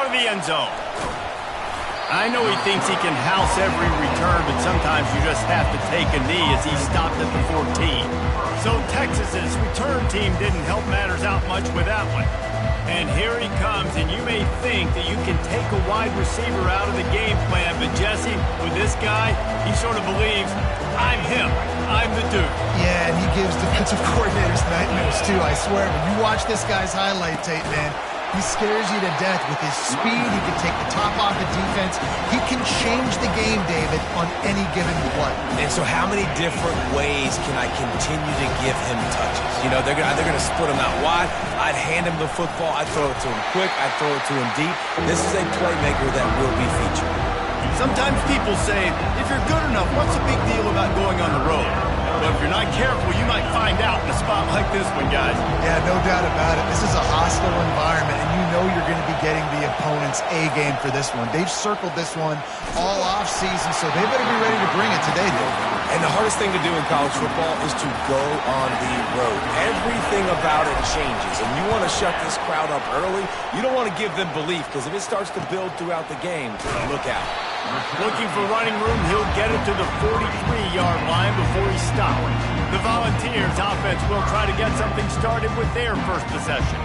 of the end zone. I know he thinks he can house every return, but sometimes you just have to take a knee as he stopped at the 14. So Texas's return team didn't help matters out much with that one. And here he comes, and you may think that you can take a wide receiver out of the game plan, but Jesse, with this guy, he sort of believes, I'm him, I'm the dude. Yeah, and he gives defensive coordinators nightmares too, I swear. When you watch this guy's highlight tape, man, he scares you to death with his speed. He can take the top off the defense. He can change the game, David, on any given play. And so how many different ways can I continue to give him touches? You know, they're going to split him out wide. I'd hand him the football. I'd throw it to him quick. I'd throw it to him deep. This is a playmaker that will be featured. Sometimes people say, if you're good enough, what's the big deal about going on the road? But if you're not careful, you might find out in a spot like this one, guys. Yeah, no doubt about it. This is a hostile environment, and you know you're going to be getting the opponent's A game for this one. They've circled this one all offseason, so they better be ready to bring it today, Dave. And the hardest thing to do in college football is to go on the road. Everything about it changes, and you want to shut this crowd up early. You don't want to give them belief, because if it starts to build throughout the game, look out. Looking for running room, he'll get it to the 43-yard line before he stops. The Volunteers offense will try to get something started with their first possession.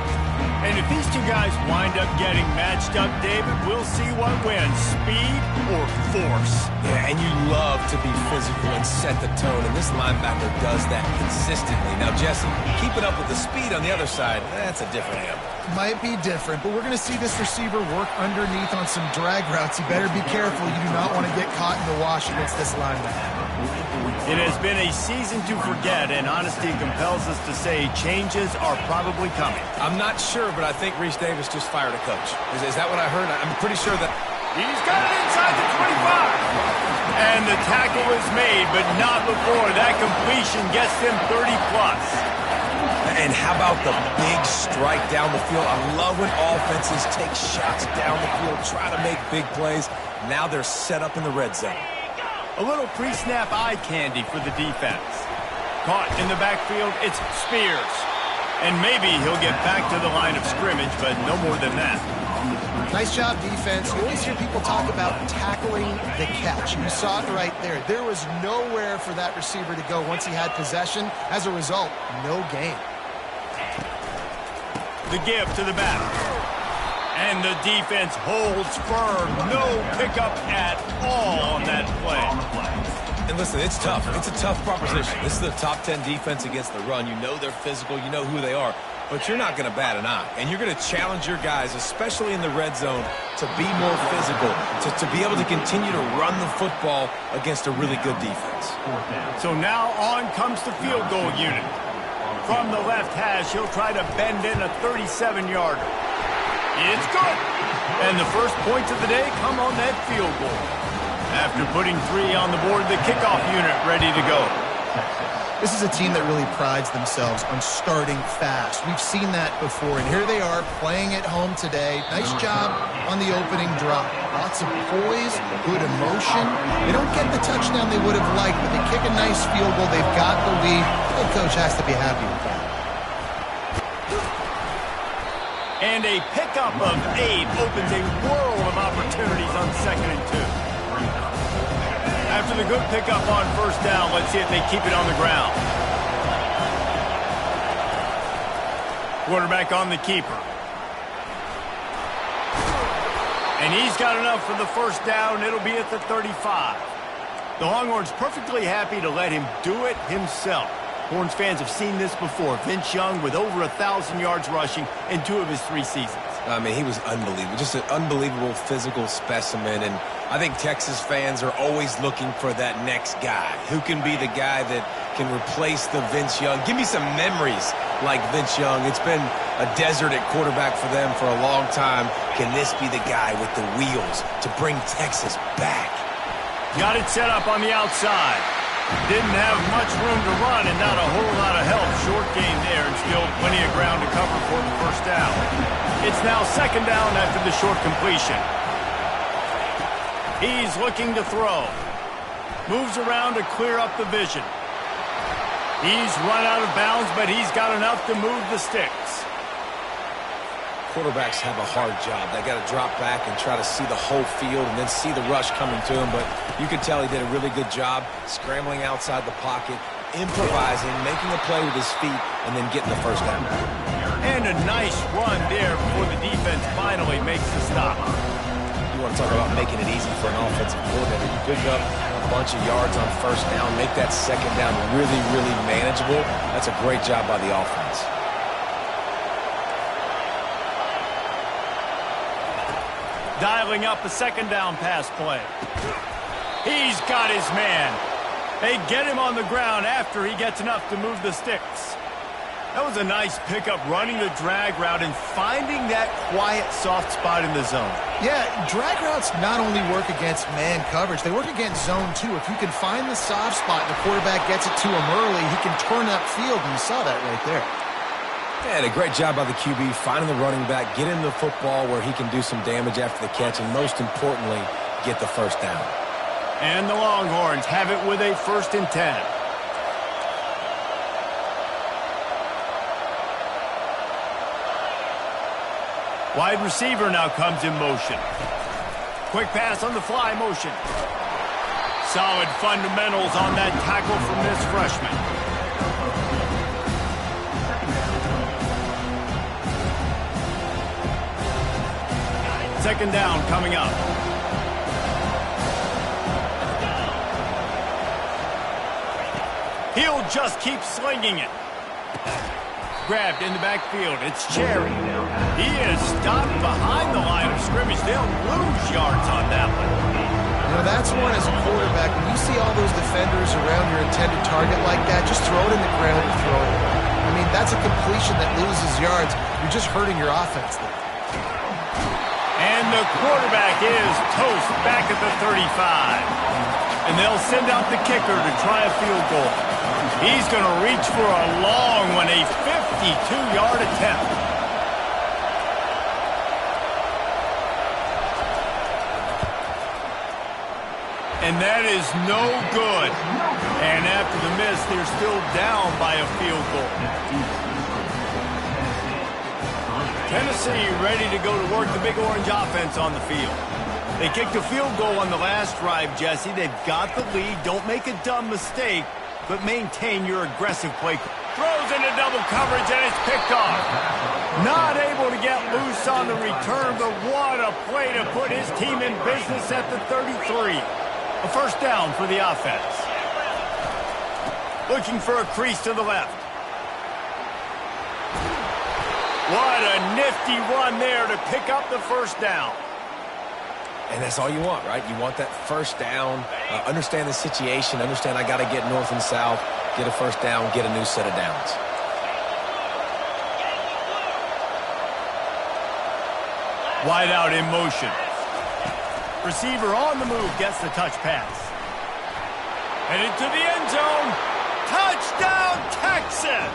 And if these two guys wind up getting matched up, David, we'll see what wins, speed or force. Yeah, and you love to be physical and set the tone, and this linebacker does that consistently. Now, Jesse, keeping up with the speed on the other side, that's a different animal. Might be different, but we're going to see this receiver work underneath on some drag routes. You better be careful. You do not want to get caught in the wash against this linebacker. It has been a season to forget, and honesty compels us to say changes are probably coming. I'm not sure, but I think Reese Davis just fired a coach. Is that what I heard? I'm pretty sure that... He's got it inside the 25. And the tackle is made, but not before. That completion gets him 30-plus. And how about the big strike down the field? I love when offenses take shots down the field, try to make big plays. Now they're set up in the red zone. A little pre-snap eye candy for the defense. Caught in the backfield, it's Spears. And maybe he'll get back to the line of scrimmage, but no more than that. Nice job, defense. You always hear people talk about tackling the catch. You saw it right there. There was nowhere for that receiver to go once he had possession. As a result, no gain. The give to the back. And the defense holds firm. No pickup at all on that play. And listen, it's tough. It's a tough proposition. This is the top 10 defense against the run. You know they're physical. You know who they are. But you're not going to bat an eye. And you're going to challenge your guys, especially in the red zone, to be more physical, to be able to continue to run the football against a really good defense. So now on comes the field goal unit. From the left hash, he'll try to bend in a 37-yarder. It's good. And the first points of the day come on that field goal. After putting 3 on the board, the kickoff unit ready to go. This is a team that really prides themselves on starting fast. We've seen that before, and here they are playing at home today. Nice job on the opening drop. Lots of poise, good emotion. They don't get the touchdown they would have liked, but they kick a nice field goal. They've got the lead. The head coach has to be happy with that. And a pickup of 8 opens a world of opportunities on 2nd and 2. After the good pickup on first down, let's see if they keep it on the ground. Quarterback on the keeper. And he's got enough for the first down. It'll be at the 35. The Longhorns perfectly happy to let him do it himself. Horns fans have seen this before. Vince Young with over 1,000 yards rushing in 2 of his 3 seasons. I mean, he was unbelievable. Just an unbelievable physical specimen. And I think Texas fans are always looking for that next guy. Who can be the guy that can replace the Vince Young? Give me some memories like Vince Young. It's been a desert at quarterback for them for a long time. Can this be the guy with the wheels to bring Texas back? Got it set up on the outside. Didn't have much room to run and not a whole lot of help. Short gain there and still plenty of ground to cover for the first down. It's now 2nd down after the short completion. He's looking to throw. Moves around to clear up the vision. He's run out of bounds, but he's got enough to move the sticks. quarterbacks have a hard job. They got to drop back and try to see the whole field and then see the rush coming to him. But you could tell he did a really good job scrambling outside the pocket, improvising, making a play with his feet, and then getting the first down. And a nice run there before the defense finally makes the stop. You want to talk about making it easy for an offensive coordinator. You pick up a bunch of yards on first down, make that second down really, really manageable. That's a great job by the offense. Dialing up a second down pass play. He's got his man. They get him on the ground after he gets enough to move the sticks. That was a nice pickup, running the drag route and finding that quiet, soft spot in the zone. Yeah, drag routes not only work against man coverage, they work against zone too. If you can find the soft spot and the quarterback gets it to him early, he can turn upfield, and you saw that right there. Yeah, and a great job by the QB, finding the running back, get him the football where he can do some damage after the catch, and most importantly, get the first down. And the Longhorns have it with a 1st and 10. Wide receiver now comes in motion. Quick pass on the fly motion. Solid fundamentals on that tackle from this freshman. Second down coming up. He'll just keep slinging it. Grabbed in the backfield. It's Cherry. He is stopped behind the line of scrimmage. They'll lose yards on that one. You know, that's one as a quarterback. When you see all those defenders around your intended target like that, just throw it in the ground and throw it away. I mean, that's a completion that loses yards. You're just hurting your offense there. And the quarterback is toast back at the 35. And they'll send out the kicker to try a field goal. He's going to reach for a long one, a 52-yard attempt. And that is no good. And after the miss, they're still down by a field goal. Tennessee ready to go to work the Big Orange offense on the field. They kicked a field goal on the last drive, Jesse. They've got the lead. Don't make a dumb mistake, but maintain your aggressive play. Throws into double coverage, and it's picked off. Not able to get loose on the return, but what a play to put his team in business at the 33. A first down for the offense. Looking for a crease to the left. What a nifty run there to pick up the first down. And that's all you want, right? You want that first down, understand the situation, understand I got to get north and south, get a first down, get a new set of downs. Wide out in motion. Receiver on the move gets the touch pass. Headed to the end zone. Touchdown, Texas!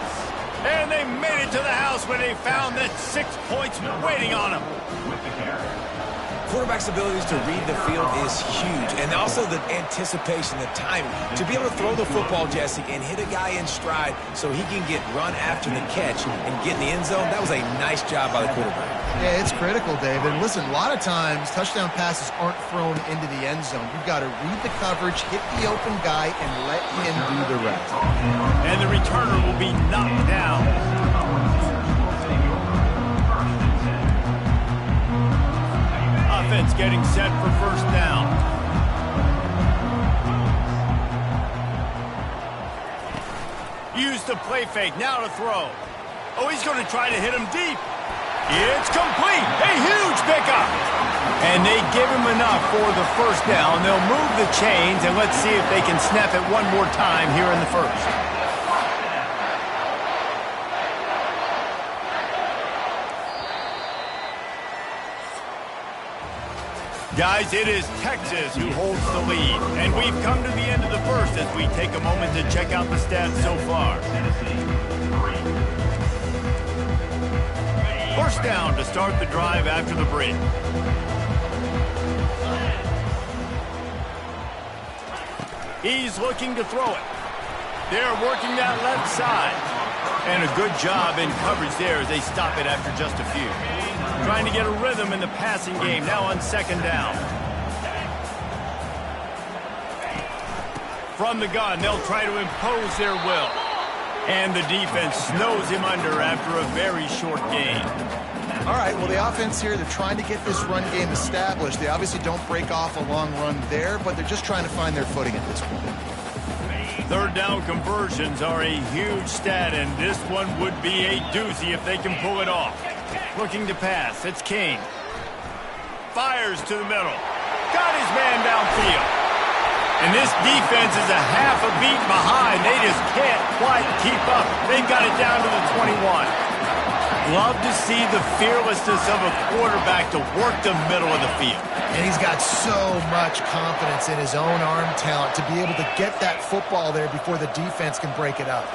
And they made it to the house when they found that 6 points waiting on them. Quarterback's abilities to read the field is huge, and also the anticipation, the timing. To be able to throw the football, Jesse, and hit a guy in stride so he can get run after the catch and get in the end zone, that was a nice job by the quarterback. Yeah, it's critical, David. And listen, a lot of times touchdown passes aren't thrown into the end zone. You've got to read the coverage, hit the open guy, and let him do the rest. And the returner will be knocked down. Offense getting set for first down. Use the play fake, now to throw. Oh, he's going to try to hit him deep. It's complete. A huge pickup. And they give him enough for the first down. They'll move the chains, and let's see if they can snap it one more time here in the first. Guys, it is Texas who holds the lead. And we've come to the end of the first as we take a moment to check out the stats so far. First down to start the drive after the break. He's looking to throw it. They're working that left side. And a good job in coverage there as they stop it after just a few. Trying to get a rhythm in the passing game now on second down. From the gun, they'll try to impose their will. And the defense snows him under after a very short gain. All right, well, the offense here, they're trying to get this run game established. They obviously don't break off a long run there, but they're just trying to find their footing at this point. Third down conversions are a huge stat, and this one would be a doozy if they can pull it off. Looking to pass, it's King. Fires to the middle. Got his man downfield. And this defense is a half a beat behind. They just can't quite keep up. They've got it down to the 21. Love to see the fearlessness of a quarterback to work the middle of the field. And he's got so much confidence in his own arm talent to be able to get that football there before the defense can break it up.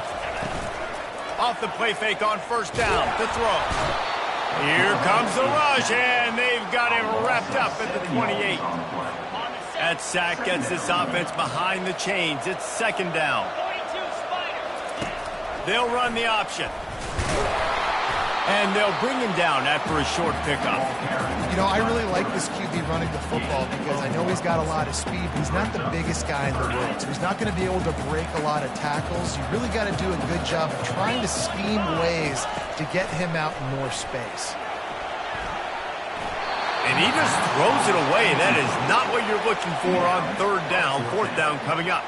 Off the play fake on first down to throw. Here comes the rush, and they've got him wrapped up at the 28. That sack gets this offense behind the chains. It's second down. They'll run the option. And they'll bring him down after a short pickup. You know, I really like this QB running the football because I know he's got a lot of speed, but he's not the biggest guy in the world. So he's not going to be able to break a lot of tackles. You really got to do a good job of trying to scheme ways to get him out in more space. And he just throws it away. That is not what you're looking for on third down. Fourth down coming up.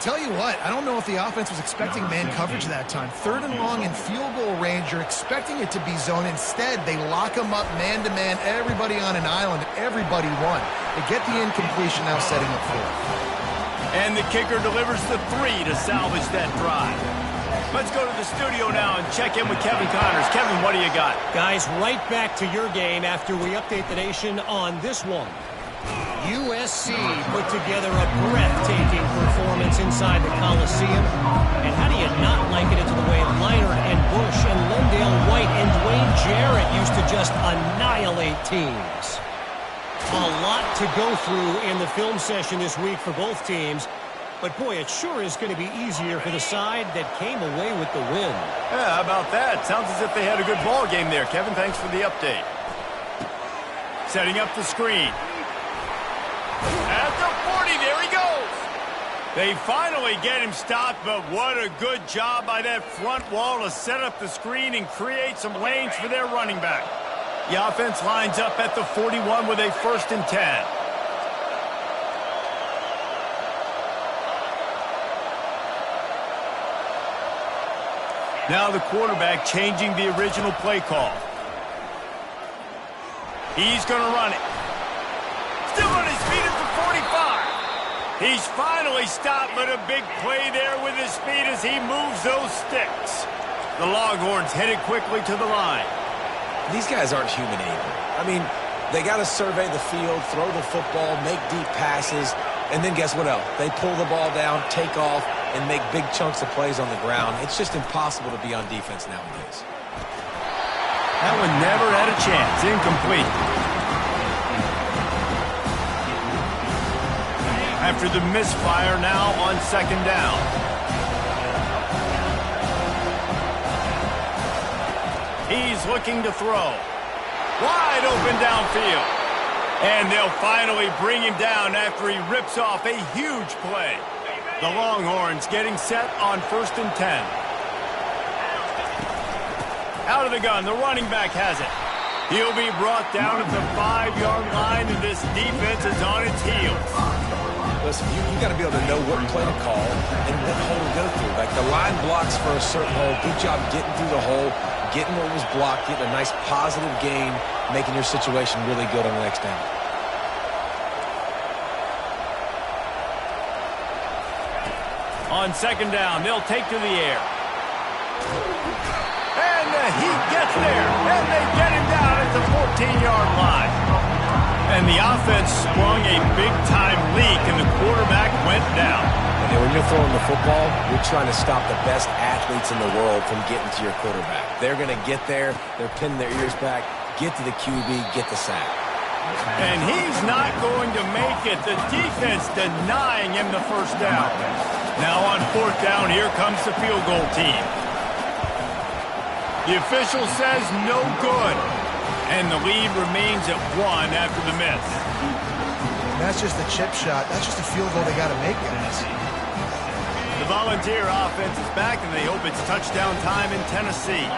Tell you what, I don't know if the offense was expecting man coverage that time. Third and long in field goal range, you're expecting it to be zone. Instead, they lock them up man-to-man, everybody on an island, everybody won. They get the incompletion now setting up fourth. And the kicker delivers the 3 to salvage that drive. Let's go to the studio now and check in with Kevin Connors. Kevin, what do you got? Guys, right back to your game after we update the nation on this one. USC put together a breathtaking performance inside the Coliseum. And how do you not like it into the way Leinart and Bush and Londale White and Dwayne Jarrett used to just annihilate teams? A lot to go through in the film session this week for both teams. But, boy, it sure is going to be easier for the side that came away with the win. Yeah, how about that? Sounds as if they had a good ball game there. Kevin, thanks for the update. Setting up the screen. At the 40, there he goes. They finally get him stopped, but what a good job by that front wall to set up the screen and create some lanes for their running back. The offense lines up at the 41 with a 1st and 10. Now the quarterback changing the original play call. He's going to run it. Still on his feet at the 45. He's finally stopped, but a big play there with his speed as he moves those sticks. The Longhorns headed quickly to the line. These guys aren't human either. I mean, they got to survey the field, throw the football, make deep passes, and then guess what else? They pull the ball down, take off, and make big chunks of plays on the ground. It's just impossible to be on defense nowadays. That one never had a chance. Incomplete. After the misfire, now on second down. He's looking to throw. Wide open downfield. And they'll finally bring him down after he rips off a huge play. The Longhorns getting set on 1st and 10. Out of the gun, the running back has it. He'll be brought down at the 5-yard line, and this defense is on its heels. Listen, you got to be able to know what play to call and what hole to go through. Like the line blocks for a certain hole. Good job getting through the hole, getting what was blocked, getting a nice positive gain, making your situation really good on the next down. On second down, they'll take to the air. And he gets there, and they get him down at the 14-yard line. And the offense sprung a big-time leak, and the quarterback went down. And when you're throwing the football, you're trying to stop the best athletes in the world from getting to your quarterback. They're going to get there. They're pinning their ears back, get to the QB, get the sack. And he's not going to make it. The defense denying him the first down. Now on 4th down, here comes the field goal team. The official says no good. And the lead remains at 1 after the miss. And that's just a chip shot. That's just a field goal they got to make, guys. The Volunteer offense is back, and they hope it's touchdown time in Tennessee.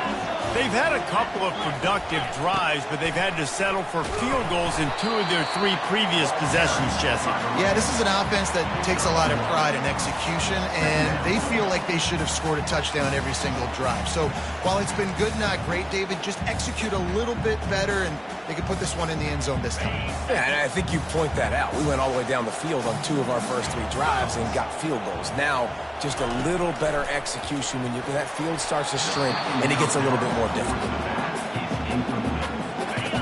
They've had a couple of productive drives, but they've had to settle for field goals in 2 of their 3 previous possessions, Jesse. Yeah, this is an offense that takes a lot of pride in execution, and they feel like they should have scored a touchdown every single drive. So while it's been good, not great, David, just execute a little bit better, and they can put this one in the end zone this time. Yeah, and I think you point that out. We went all the way down the field on 2 of our first 3 drives and got field goals. Now, just a little better execution when that field starts to shrink and it gets a little bit more difficult.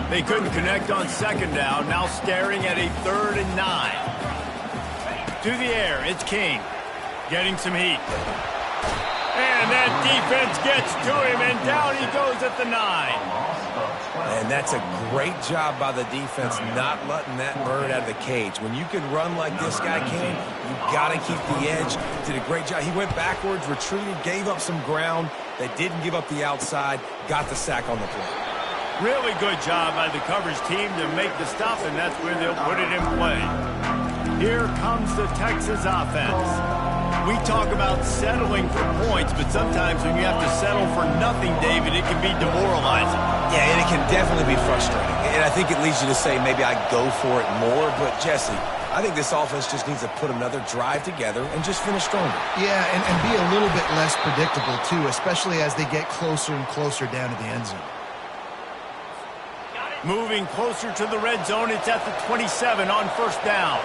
They couldn't connect on 2nd down, now staring at a 3rd and 9. To the air, it's King, getting some heat. And that defense gets to him, and down he goes at the 9. And that's a great job by the defense not letting that bird out of the cage. When you can run like this guy can, you got to keep the edge. Did a great job. He went backwards, retreated, gave up some ground. They didn't give up the outside, got the sack on the play. Really good job by the coverage team to make the stop, and that's where they'll put it in play. Here comes the Texas offense. We talk about settling for points, but sometimes when you have to settle for nothing, David, it can be demoralizing. Yeah, and it can definitely be frustrating. And I think it leads you to say maybe I go for it more. But, Jesse, I think this offense just needs to put another drive together and just finish stronger. Yeah, and be a little bit less predictable, too, especially as they get closer and closer down to the end zone. Moving closer to the red zone, it's at the 27 on 1st down.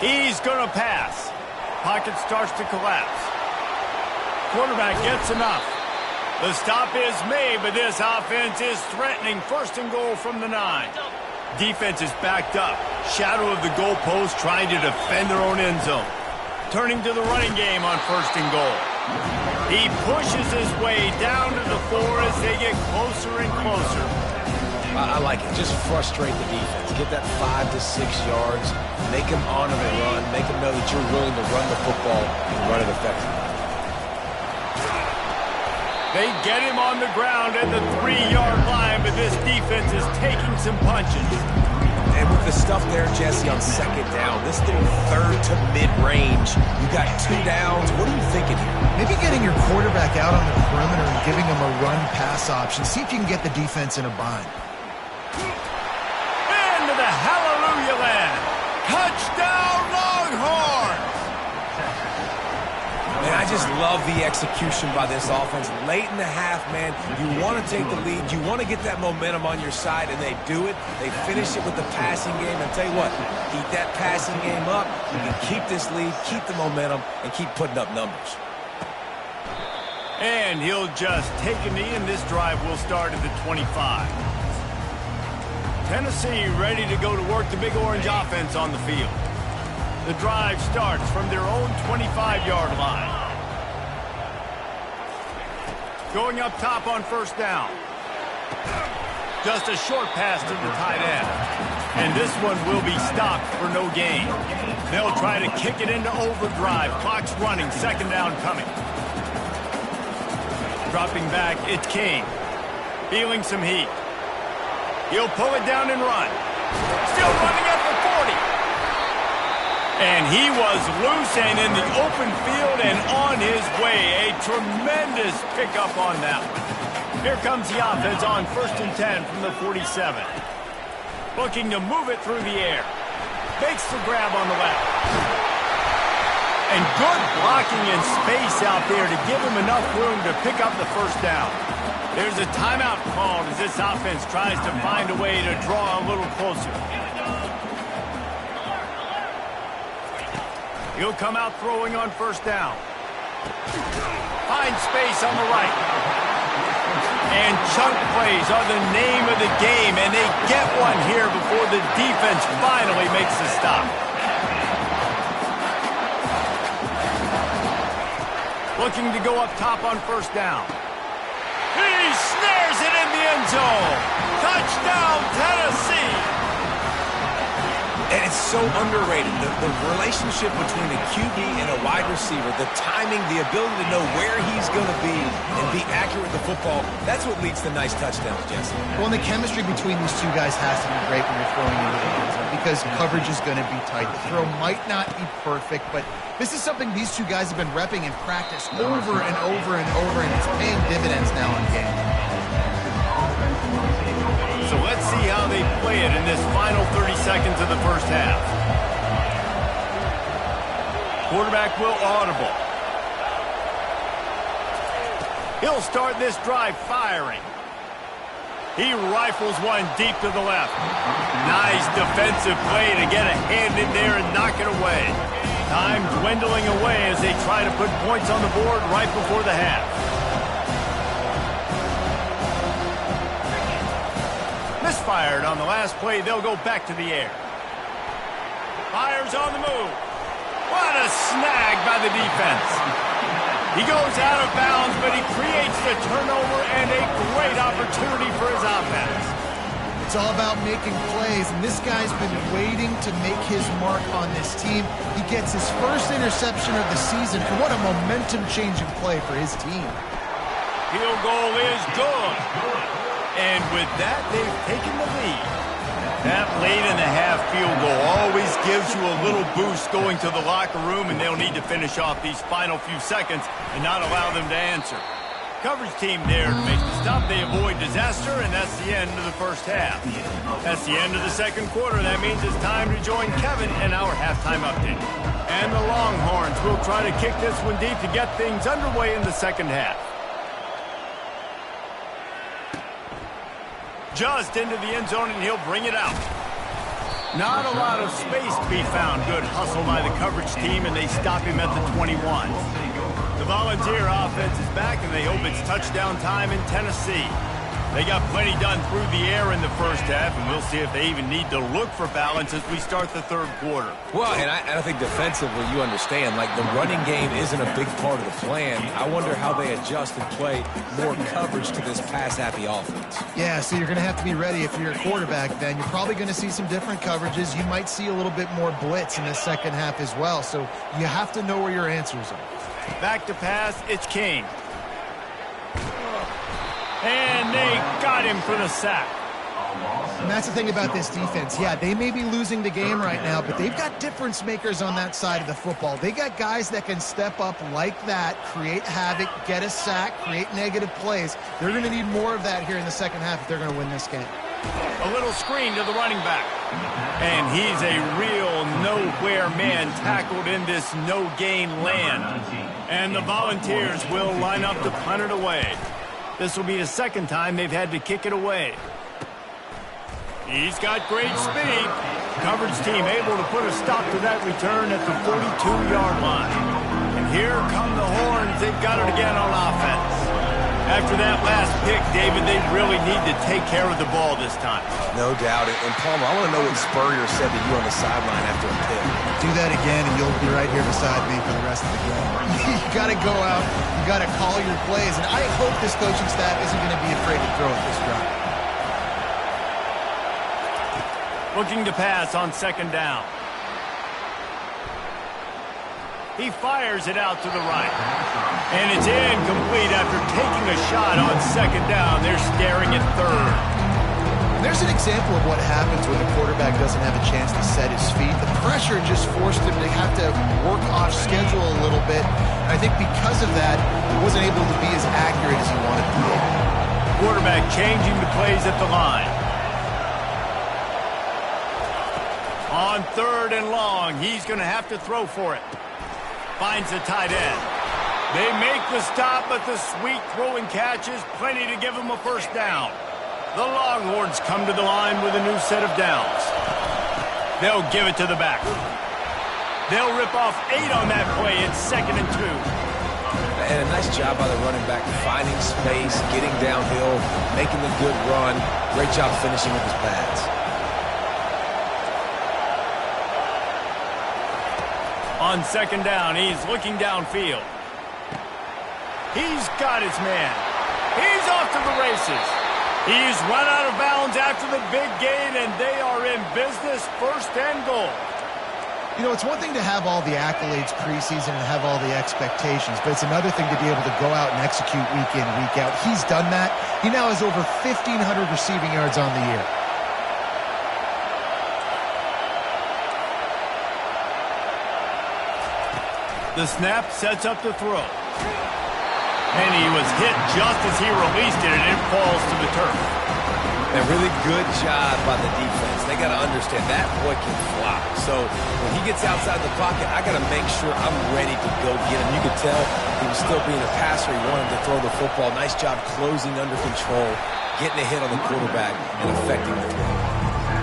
He's going to pass. Pocket starts to collapse. Quarterback gets enough. The stop is made, but this offense is threatening 1st and goal from the 9. Defense is backed up. Shadow of the goalpost trying to defend their own end zone. Turning to the running game on 1st and goal. He pushes his way down to the 4 as they get closer and closer. I like it. Just frustrate the defense. Get that 5 to 6 yards. Make them honor the run. Make them know that you're willing to run the football and run it effectively. They get him on the ground at the 3-yard line, but this defense is taking some punches. And with the stuff there, Jesse, on 2nd down, this little 3rd to mid-range, you got 2 downs. What are you thinking here? Maybe getting your quarterback out on the perimeter and giving him a run-pass option. See if you can get the defense in a bind. Into the hallelujah land. Touchdown, Longhorns! Man, I just love the execution by this offense. Late in the half, man, you want to take the lead. You want to get that momentum on your side, and they do it. They finish it with the passing game. And tell you what, keep that passing game up. You can keep this lead, keep the momentum, and keep putting up numbers. And he'll just take a knee, and this drive will start at the 25. Tennessee ready to go to work the Big Orange offense on the field. The drive starts from their own 25-yard line. Going up top on 1st down. Just a short pass to the tight end. And this one will be stopped for no gain. They'll try to kick it into overdrive. Clock's running. 2nd down coming. Dropping back, it's King. Feeling some heat. He'll pull it down and run. Still running at the 40. And he was loose and in the open field and on his way. A tremendous pickup on that one. Here comes the offense on 1st and 10 from the 47. Looking to move it through the air. Makes the grab on the left. And good blocking in space out there to give him enough room to pick up the 1st down. There's a timeout called as this offense tries to find a way to draw a little closer. He'll come out throwing on 1st down. Finds space on the right. And chunk plays are the name of the game, and they get one here before the defense finally makes the stop. Looking to go up top on 1st down. He snares it in the end zone. Touchdown, Tennessee. And it's so underrated. The relationship between a QB and a wide receiver, the timing, the ability to know where he's going to be and be accurate with the football, that's what leads to nice touchdowns, Jesse. Well, and the chemistry between these two guys has to be great when you're throwing into the end zone because coverage is going to be tight. The throw might not be perfect, but this is something these two guys have been repping in practice over and over and over, and it's paying dividends now in game. So let's see how they play it in this final 30 seconds of the first half. Quarterback will audible. He'll start this drive firing. He rifles one deep to the left. Nice defensive play to get a hand in there and knock it away. Time dwindling away as they try to put points on the board right before the half. Misfired on the last play. They'll go back to the air. Fires on the move. What a snag by the defense. He goes out of bounds, but he creates the turnover and a great opportunity for his offense. It's all about making plays, and this guy's been waiting to make his mark on this team. He gets his first interception of the season, and what a momentum-changing play for his team. Field goal is good. And with that, they've taken the lead. That late-in-the-half field goal always gives you a little boost going to the locker room, and they'll need to finish off these final few seconds and not allow them to answer. Coverage team there to make the stop. They avoid disaster, and that's the end of the first half. That's the end of the second quarter. That means it's time to join Kevin in our halftime update. And the Longhorns will try to kick this one deep to get things underway in the second half. Just into the end zone, and he'll bring it out. Not a lot of space to be found. Good hustle by the coverage team, and they stop him at the 21. The Volunteer offense is back, and they hope it's touchdown time in Tennessee. They got plenty done through the air in the first half, and we'll see if they even need to look for balance as we start the third quarter. Well, and I think defensively, you understand, like the running game isn't a big part of the plan. I wonder how they adjust and play more coverage to this pass-happy offense. Yeah, so you're going to have to be ready if you're a quarterback then. You're probably going to see some different coverages. You might see a little bit more blitz in the second half as well, so you have to know where your answers are. Back to pass, it's King. And they got him for the sack. And that's the thing about this defense. Yeah, they may be losing the game right now, but they've got difference makers on that side of the football. They got guys that can step up like that, create havoc, get a sack, create negative plays. They're going to need more of that here in the second half if they're going to win this game. A little screen to the running back. And he's a real nowhere man tackled in this no-gain land. And the Volunteers will line up to punt it away. This will be the second time they've had to kick it away. He's got great speed. Coverage team able to put a stop to that return at the 42-yard line. And here come the Horns. They've got it again on offense. After that last pick, David, they really need to take care of the ball this time. No doubt. And Palmer, I want to know what Spurrier said to you on the sideline after a pick. Do that again, and you'll be right here beside me for the rest of the game. You got to go out. You got to call your plays, and I hope this coaching staff isn't going to be afraid to throw at this drive. Looking to pass on second down. He fires it out to the right. And it's incomplete after taking a shot on second down. They're staring at third. There's an example of what happens when the quarterback doesn't have a chance to set his feet. The pressure just forced him to have to work off schedule a little bit. And I think because of that, he wasn't able to be as accurate as he wanted to be. Quarterback changing the plays at the line. On third and long, he's going to have to throw for it. Finds the tight end. They make the stop, but the sweet throwing catch is plenty to give him a first down. The Longhorns come to the line with a new set of downs. They'll give it to the back. They'll rip off 8 on that play. It's 2nd and 2. And a nice job by the running back, finding space, getting downhill, making a good run. Great job finishing with his pads. On second down, he's looking downfield. He's got his man. He's off to the races. He's run out of bounds after the big gain, and they are in business, 1st and goal. You know, it's one thing to have all the accolades preseason and have all the expectations, but it's another thing to be able to go out and execute week in, week out. He's done that. He now has over 1,500 receiving yards on the year. The snap sets up the throw. And he was hit just as he released it, and it falls to the turf. A really good job by the defense. They got to understand that boy can fly. So when he gets outside the pocket, I got to make sure I'm ready to go get him. You could tell he was still being a passer. He wanted to throw the football. Nice job closing under control, getting a hit on the quarterback, and affecting the throw.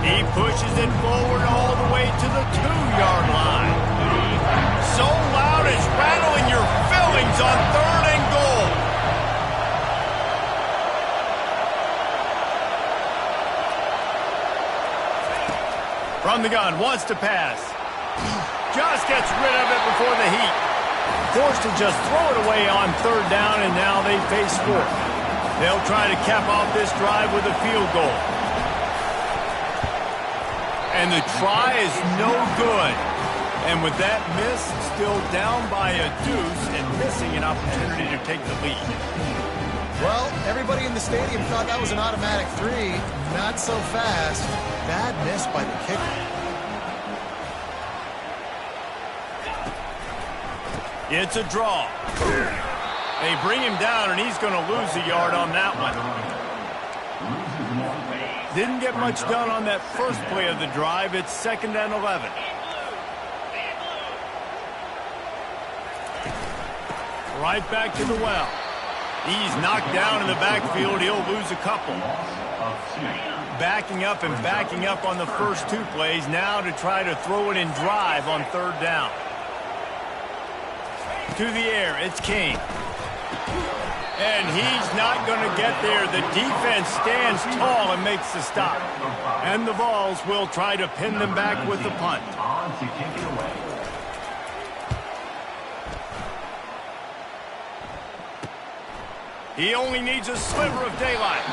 He pushes it forward all the way to the 2-yard line. So loud it's rattling your fillings on 3rd and goal. From the gun, wants to pass. Just gets rid of it before the heat. Forced to just throw it away on 3rd down, and now they face 4th. They'll try to cap off this drive with a field goal. And the try is no good. And with that miss, still down by a deuce and missing an opportunity to take the lead. Well, everybody in the stadium thought that was an automatic 3. Not so fast. Bad miss by the kicker. It's a draw. They bring him down, and he's going to lose a yard on that one. Didn't get much done on that first play of the drive. It's 2nd and 11. Right back to the well. He's knocked down in the backfield. He'll lose a couple. Backing up and backing up on the first 2 plays now to try to throw it in drive on 3rd down. To the air, it's King. And he's not going to get there. The defense stands tall and makes the stop. And the Vols will try to pin them back with the punt. He only needs a sliver of daylight.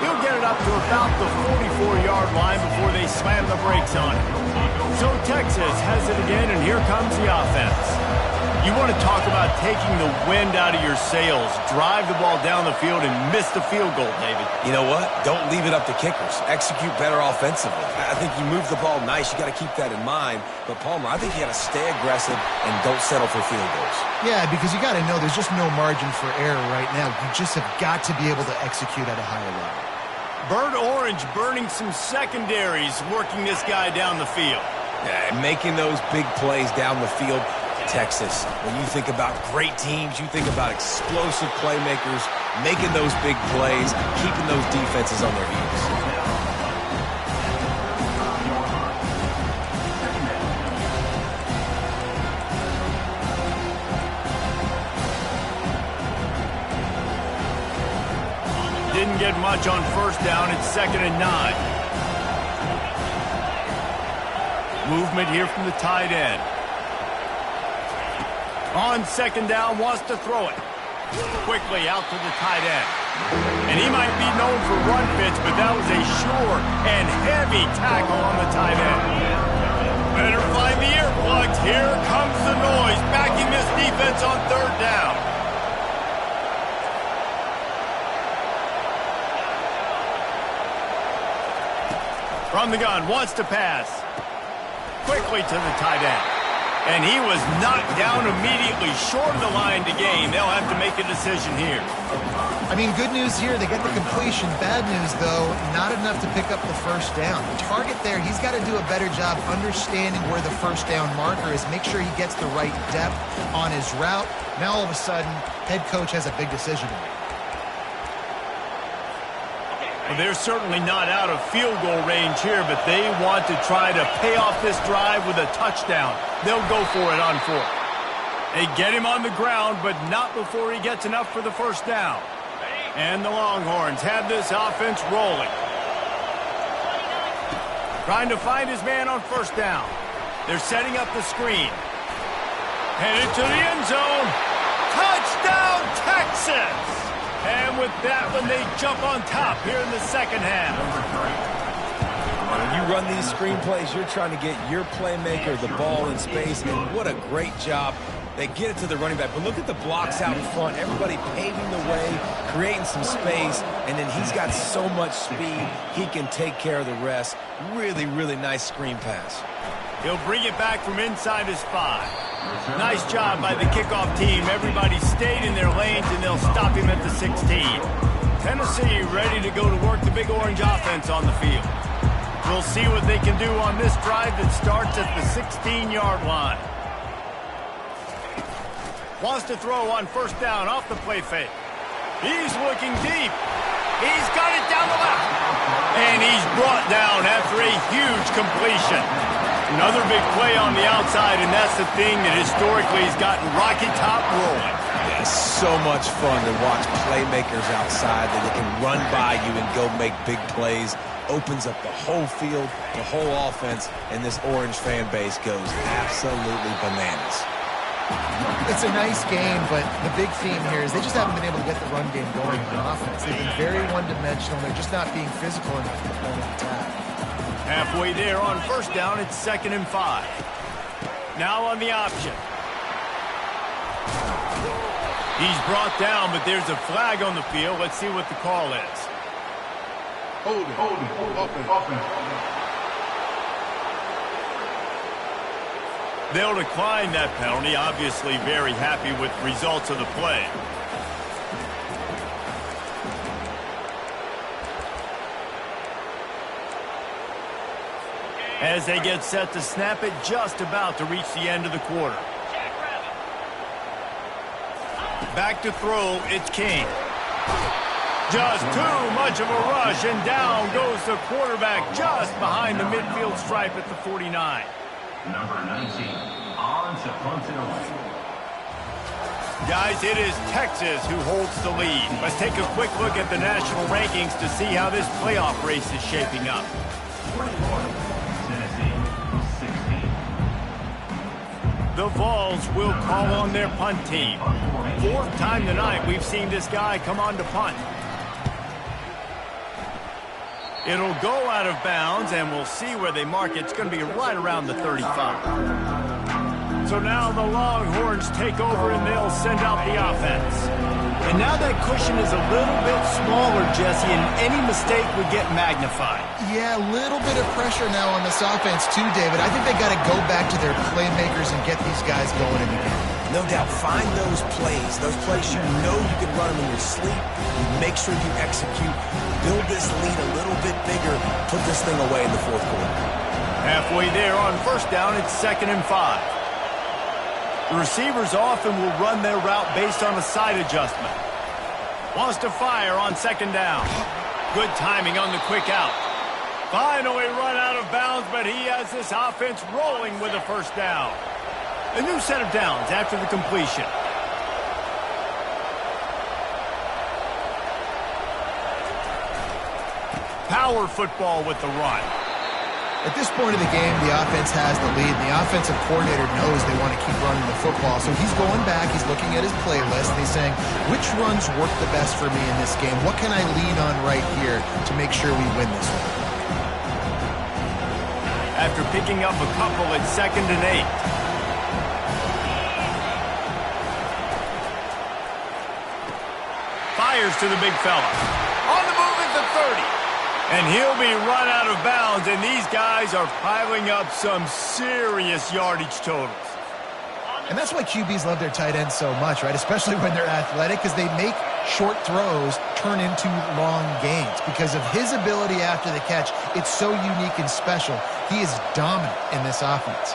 He'll get it up to about the 44-yard line before they slam the brakes on it. So Texas has it again, and here comes the offense. You want to talk about taking the wind out of your sails. Drive the ball down the field and miss the field goal, David. You know what? Don't leave it up to kickers. Execute better offensively. I think you move the ball nice. You got to keep that in mind. But, Palmer, I think you got to stay aggressive and don't settle for field goals. Yeah, because you got to know there's just no margin for error right now. You just have got to be able to execute at a higher level. Burnt Orange burning some secondaries, working this guy down the field. Yeah, and making those big plays down the field. Texas, when you think about great teams, you think about explosive playmakers, making those big plays, keeping those defenses on their heels. Didn't get much on 1st down. It's 2nd and 9. Movement here from the tight end. On 2nd down, wants to throw it. Quickly out to the tight end. And he might be known for run fits, but that was a sure and heavy tackle on the tight end. Better find the earplugs. Here comes the noise, backing this defense on 3rd down. From the gun, wants to pass. Quickly to the tight end. And he was knocked down immediately short of the line to gain. They'll have to make a decision here. I mean, good news here. They get the completion. Bad news, though, not enough to pick up the 1st down. The target there, he's got to do a better job understanding where the 1st down marker is. Make sure he gets the right depth on his route. Now, all of a sudden, head coach has a big decision to make. Well, they're certainly not out of field goal range here, but they want to try to pay off this drive with a touchdown. They'll go for it on 4th. They get him on the ground, but not before he gets enough for the 1st down. And the Longhorns have this offense rolling. Trying to find his man on 1st down. They're setting up the screen. Headed to the end zone. Touchdown, Texas! And with that one, they jump on top here in the 2nd half. When you run these screen plays, you're trying to get your playmaker the ball in space, and what a great job. They get it to the running back, but look at the blocks out in front. Everybody paving the way, creating some space, and then he's got so much speed, he can take care of the rest. Really, really nice screen pass. He'll bring it back from inside his 5. Nice job by the kickoff team. Everybody stayed in their lanes, and they'll stop him at the 16. Tennessee ready to go to work the Big Orange offense on the field. We'll see what they can do on this drive that starts at the 16-yard line. Wants to throw on first down off the play fake. He's looking deep. He's got it down the left. And he's brought down after a huge completion. Another big play on the outside, and that's the thing that historically has gotten Rocky Top rolling. It's so much fun to watch playmakers outside that they can run by you and go make big plays. Opens up the whole field, the whole offense, and this Orange fan base goes absolutely bananas. It's a nice game, but the big theme here is they just haven't been able to get the run game going on offense. They've been very one-dimensional. They're just not being physical enough to point an attack. Halfway there on first down, it's 2nd and 5. Now on the option. He's brought down, but there's a flag on the field. Let's see what the call is. Hold it. Offense. They'll decline that penalty, obviously very happy with results of the play. As they get set to snap it, just about to reach the end of the quarter. Back to throw, it's King. Just too much of a rush, and down goes the quarterback just behind the midfield stripe at the 49. Number 19, on to punt it away. Guys, it is Texas who holds the lead. Let's take a quick look at the national rankings to see how this playoff race is shaping up. Tennessee, 16. The Vols will call on their punt team. 4th time tonight we've seen this guy come on to punt. It'll go out of bounds, and we'll see where they mark it. It's going to be right around the 35. So now the Longhorns take over, and they'll send out the offense. And now that cushion is a little bit smaller, Jesse, and any mistake would get magnified. Yeah, a little bit of pressure now on this offense too, David. I think they got to go back to their playmakers and get these guys going in the game. No doubt, find those plays you know you can run them in your sleep. Make sure you execute. Build this lead a little bit bigger. Put this thing away in the 4th quarter. Halfway there on first down, it's 2nd and 5. The receivers often will run their route based on a side adjustment. Wants to fire on 2nd down. Good timing on the quick out. Finally run out of bounds, but he has this offense rolling with a first down. A new set of downs after the completion. Power football with the run. At this point of the game, the offense has the lead. The offensive coordinator knows they want to keep running the football. So he's going back, he's looking at his playlist, and he's saying, which runs work the best for me in this game? What can I lean on right here to make sure we win this one? After picking up a couple, it's 2nd and 8. Fires to the big fella. On the move at the 30. And he'll be run out of bounds, and these guys are piling up some serious yardage totals. And that's why QBs love their tight ends so much, right? Especially when they're athletic, because they make short throws turn into long gains. Because of his ability after the catch, it's so unique and special. He is dominant in this offense.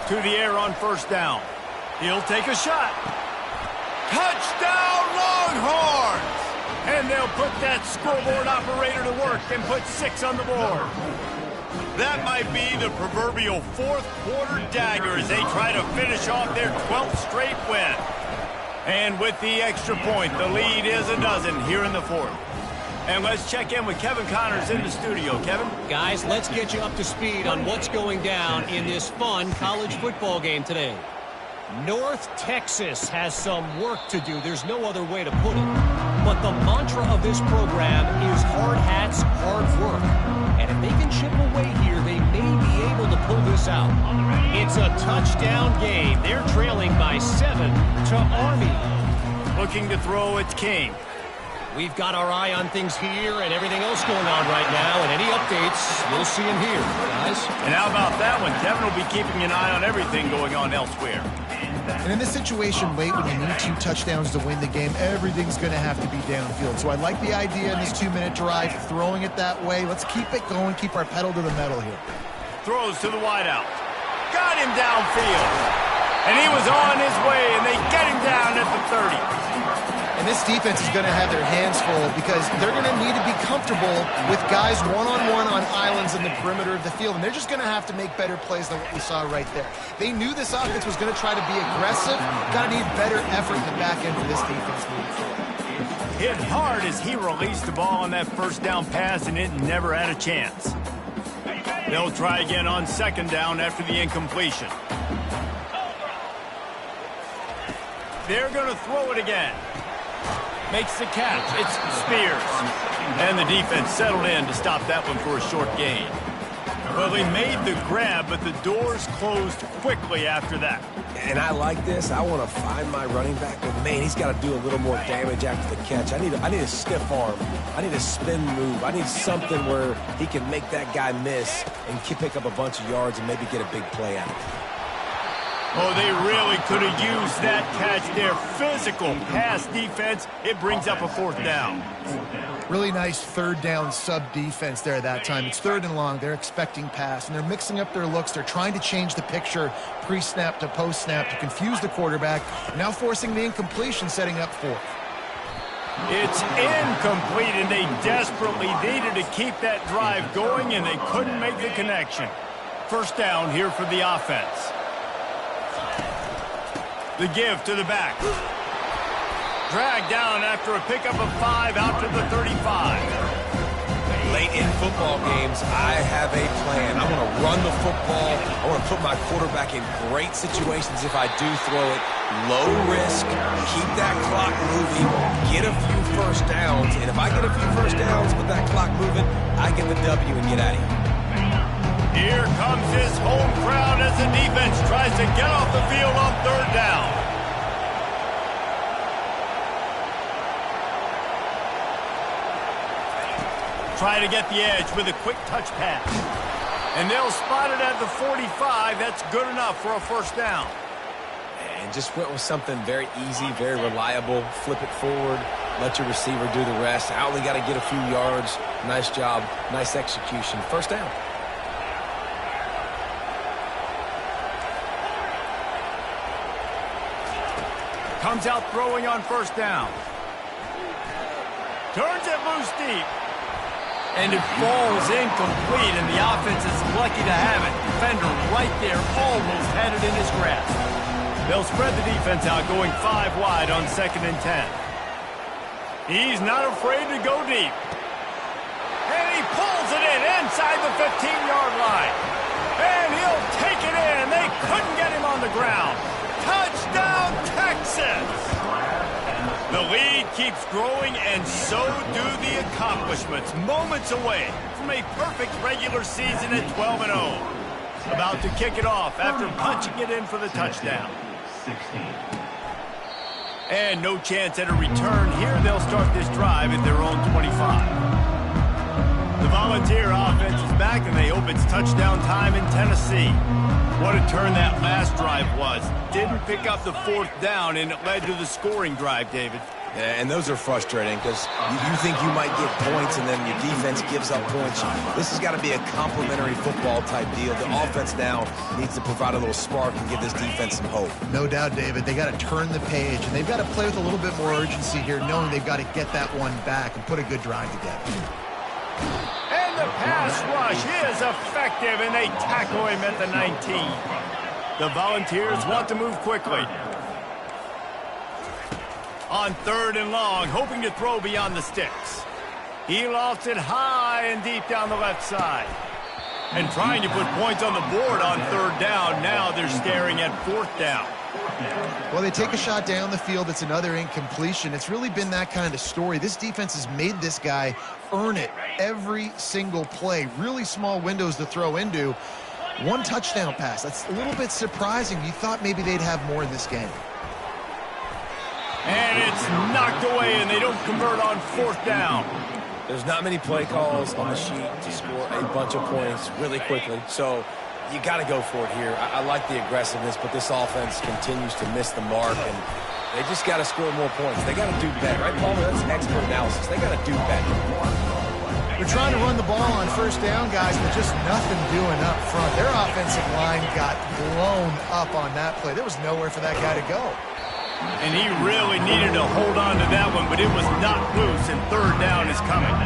To the air on first down. He'll take a shot. Touchdown, Longhorns! And they'll put that scoreboard operator to work and put 6 on the board. That might be the proverbial 4th quarter dagger as they try to finish off their 12th straight win. And with the extra point, the lead is a dozen here in the 4th. And let's check in with Kevin Connors in the studio. Kevin? Guys, let's get you up to speed on what's going down in this fun college football game today. North Texas has some work to do. There's no other way to put it. But the mantra of this program is hard hats, hard work. And if they can chip away here, they may be able to pull this out. It's a touchdown game. They're trailing by 7 to Army. Looking to throw, it's King. We've got our eye on things here and everything else going on right now. And any updates, you'll see them here, guys. And how about that one? Devin will be keeping an eye on everything going on elsewhere. And in this situation, late when you need 2 touchdowns to win the game, everything's going to have to be downfield. So I like the idea in this 2-minute drive, throwing it that way. Let's keep it going, keep our pedal to the metal here. Throws to the wideout. Got him downfield. And he was on his way, and they get him down at the 30. And this defense is going to have their hands full because they're going to need to be comfortable with guys one-on-one on islands in the perimeter of the field. And they're just going to have to make better plays than what we saw right there. They knew this offense was going to try to be aggressive. Got to need better effort in the back end for this defense moving forward. Hit hard as he released the ball on that first down pass, and it never had a chance. They'll try again on second down after the incompletion. They're going to throw it again. Makes the catch. It's Spears. And the defense settled in to stop that one for a short gain. Well, they made the grab, but the doors closed quickly after that. And I like this. I want to find my running back, but man, he's got to do a little more damage after the catch. I need a stiff arm. I need a spin move. I need something where he can make that guy miss and pick up a bunch of yards and maybe get a big play out of it. Oh, they really could have used that catch there. Physical pass defense. It brings up a 4th down. Really nice 3rd down sub-defense there that time. It's 3rd and long. They're expecting pass, and they're mixing up their looks. They're trying to change the picture pre-snap to post-snap to confuse the quarterback, now forcing the incompletion, setting up 4th. It's incomplete, and they desperately needed to keep that drive going, and they couldn't make the connection. 1st down here for the offense. The give to the back. Dragged down after a pickup of 5 out to the 35. Late in football games, I have a plan. I want to run the football. I want to put my quarterback in great situations if I do throw it. Low risk, keep that clock moving, get a few 1st downs. And if I get a few 1st downs with that clock moving, I get the W and get out of here. Here comes his home crowd as the defense tries to get off the field on 3rd down. Try to get the edge with a quick touch pass. And they'll spot it at the 45. That's good enough for a 1st down. And just went with something very easy, very reliable. Flip it forward, let your receiver do the rest. I only got to get a few yards. Nice job, nice execution. 1st down. Comes out throwing on 1st down. Turns it loose deep. And it falls incomplete, and the offense is lucky to have it. Defender right there almost had it in his grasp. They'll spread the defense out, going 5 wide on 2nd and 10. He's not afraid to go deep. And he pulls it in inside the 15-yard line. And he'll take it in. They couldn't get him on the ground. Touchdown, Texas! The lead keeps growing, and so do the accomplishments. Moments away from a perfect regular season at 12-0. About to kick it off after punching it in for the touchdown. And no chance at a return here. They'll start this drive at their own 25. The Volunteer offense is back, and they hope it's touchdown time in Tennessee. What a turn that last drive was. Didn't pick up the 4th down, and it led to the scoring drive, David. Yeah, and those are frustrating because you think you might get points and then your defense gives up points. This has got to be a complementary football type deal. The offense now needs to provide a little spark and give this defense some hope. No doubt, David. They got to turn the page, and they've got to play with a little bit more urgency here, knowing they've got to get that one back and put a good drive together. And the pass rush is effective, and they tackle him at the 19. The Volunteers want to move quickly. On 3rd and long, hoping to throw beyond the sticks. He lofts it high and deep down the left side. And trying to put points on the board on 3rd down. Now they're staring at 4th down. Well, they take a shot down the field. It's another incompletion. It's really been that kind of story. This defense has made this guy earn it every single play. Really small windows to throw into. One touchdown pass. That's a little bit surprising. You thought maybe they'd have more in this game. And it's knocked away, and they don't convert on 4th down. There's not many play calls on the sheet to score a bunch of points really quickly, so you got to go for it here. I like the aggressiveness, but this offense continues to miss the mark, and they just got to score more points. They got to do better, right, Palmer? That's expert analysis. They got to do better. They're trying to run the ball on 1st down, guys, but just nothing doing up front. Their offensive line got blown up on that play. There was nowhere for that guy to go. And he really needed to hold on to that one, but it was knocked loose, and 3rd down is coming.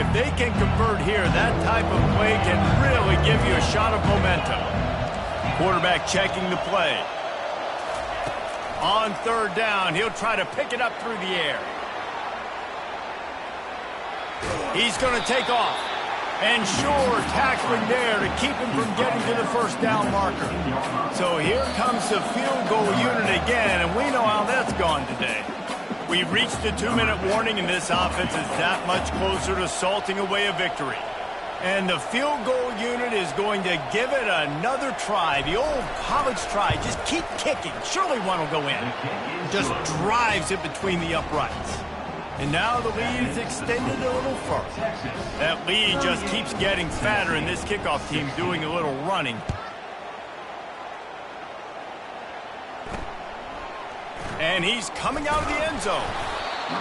If they can convert here, that type of play can really give you a shot of momentum. Quarterback checking the play. On 3rd down, he'll try to pick it up through the air. He's going to take off. And sure, tackling there to keep him from getting to the 1st down marker. So here comes the field goal unit again, and we know how that's gone today. We've reached the 2-minute warning, and this offense is that much closer to salting away a victory. And the field goal unit is going to give it another try. The old college try. Just keep kicking. Surely one will go in. Just drives it between the uprights. And now the lead is extended a little further. That lead just keeps getting fatter, and this kickoff team doing a little running. And he's coming out of the end zone.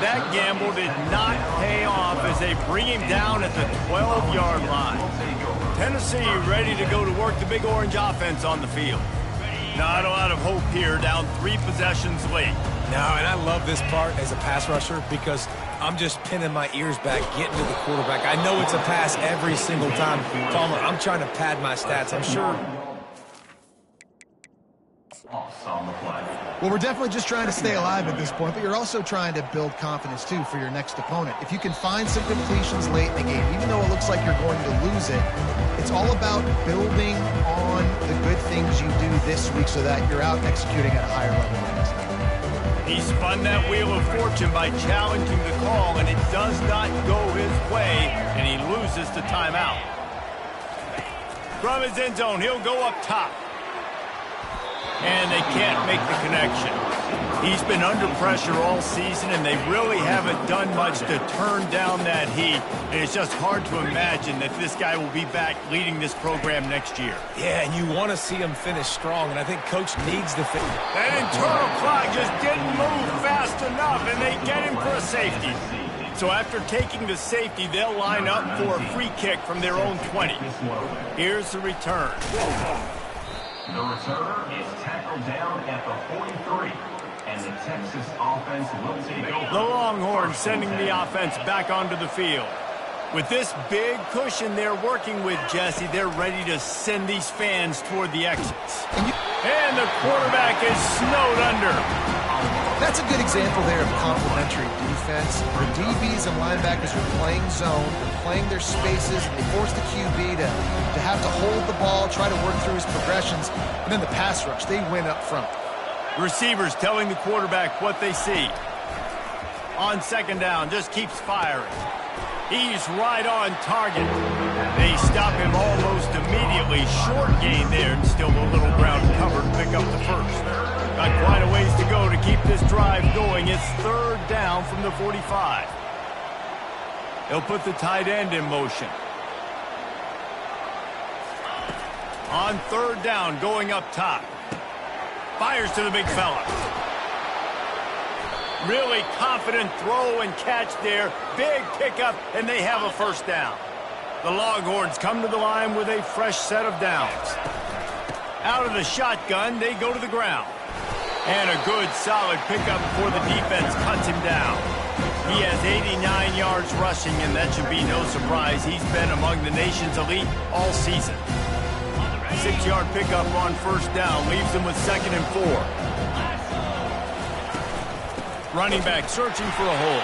That gamble did not pay off as they bring him down at the 12-yard line. Tennessee ready to go to work the Big Orange offense on the field. Not a lot of hope here, down 3 possessions late. No, and I love this part as a pass rusher because I'm just pinning my ears back, getting to the quarterback. I know it's a pass every single time. Palmer, I'm trying to pad my stats. I'm sure. Well, we're definitely just trying to stay alive at this point, but you're also trying to build confidence, too, for your next opponent. If you can find some completions late in the game, even though it looks like you're going to lose it, it's all about building on the good things you do this week so that you're out executing at a higher level next time. He spun that wheel of fortune by challenging the call, and it does not go his way, and he loses the timeout. From his end zone, he'll go up top. And they can't make the connection. He's been under pressure all season, and they really haven't done much to turn down that heat. And it's just hard to imagine that this guy will be back leading this program next year. Yeah, and you want to see him finish strong, and I think Coach needs the finish. That internal clock just didn't move fast enough, and they get him for a safety. So after taking the safety, they'll line up for a free kick from their own 20. Here's the return. The returner is tackled down at the 43, and the Texas offense will take over. The Longhorns sending the offense back onto the field. With this big cushion they're working with, Jesse, they're ready to send these fans toward the exits. And the quarterback is snowed under. That's a good example there of complementary defense. The DBs and linebackers are playing zone, they're playing their spaces, and they force the QB to have to hold the ball, try to work through his progressions, and then the pass rush, they win up front. Receivers telling the quarterback what they see. On 2nd down, just keeps firing. He's right on target. They stop him almost immediately. Short gain there, and still a little ground covered to pick up the first. Got quite a ways to go to keep this drive going. It's 3rd down from the 45. He'll put the tight end in motion. On 3rd down, going up top. Fires to the big fella. Really confident throw and catch there. Big pickup, and they have a 1st down. The Longhorns come to the line with a fresh set of downs. Out of the shotgun, they go to the ground. And a good, solid pickup before the defense cuts him down. He has 89 yards rushing, and that should be no surprise. He's been among the nation's elite all season. 6-yard pickup on 1st down leaves him with 2nd and 4. Running back searching for a hole.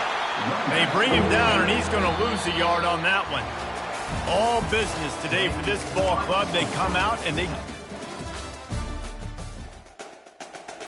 They bring him down, and he's going to lose a yard on that one. All business today for this ball club. They come out and they